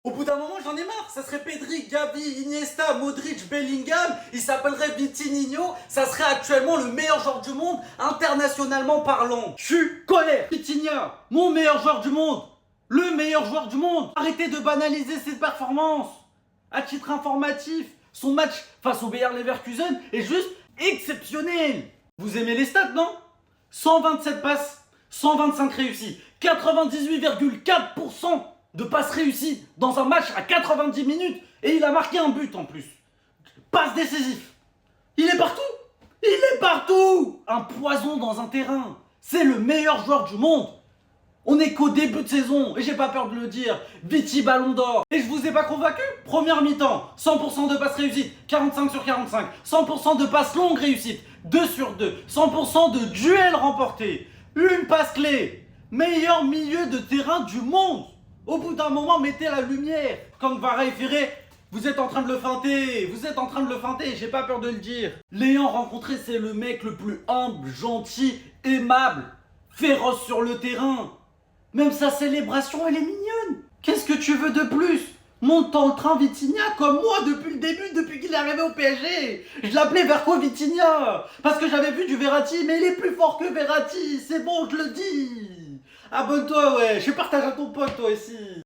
Au bout d'un moment, j'en ai marre. Ça serait Pedri, Gavi, Iniesta, Modric, Bellingham. Il s'appellerait Vitinho. Ça serait actuellement le meilleur joueur du monde, internationalement parlant. Je suis colère. Vitinha, mon meilleur joueur du monde. Le meilleur joueur du monde. Arrêtez de banaliser ses performances. À titre informatif, son match face au Bayer Leverkusen est juste exceptionnel. Vous aimez les stats, non? 127 passes, 125 réussies, 98,4% de passes réussies dans un match à 90 minutes et il a marqué un but en plus. Passe décisif. Il est partout. Il est partout. Un poison dans un terrain. C'est le meilleur joueur du monde. On est qu'au début de saison et j'ai pas peur de le dire. Viti Ballon d'Or. Et je vous ai pas convaincu? Première mi-temps, 100% de passes réussites, 45 sur 45. 100% de passes longues réussites, 2 sur 2. 100% de duels remportés. Une passe clé. Meilleur milieu de terrain du monde. Au bout d'un moment, mettez la lumière. Quand Vara et Ferré, vous êtes en train de le feinter. Vous êtes en train de le feinter, j'ai pas peur de le dire. L'ayant rencontré, c'est le mec le plus humble, gentil, aimable, féroce sur le terrain. Même sa célébration, elle est mignonne. Qu'est-ce que tu veux de plus? Monte dans le train Vitinha comme moi depuis le début, depuis qu'il est arrivé au PSG. Je l'appelais Verco Vitinha parce que j'avais vu du Verratti, mais il est plus fort que Verratti. C'est bon, je le dis. Abonne-toi, ouais. Je partage à ton pote, toi aussi.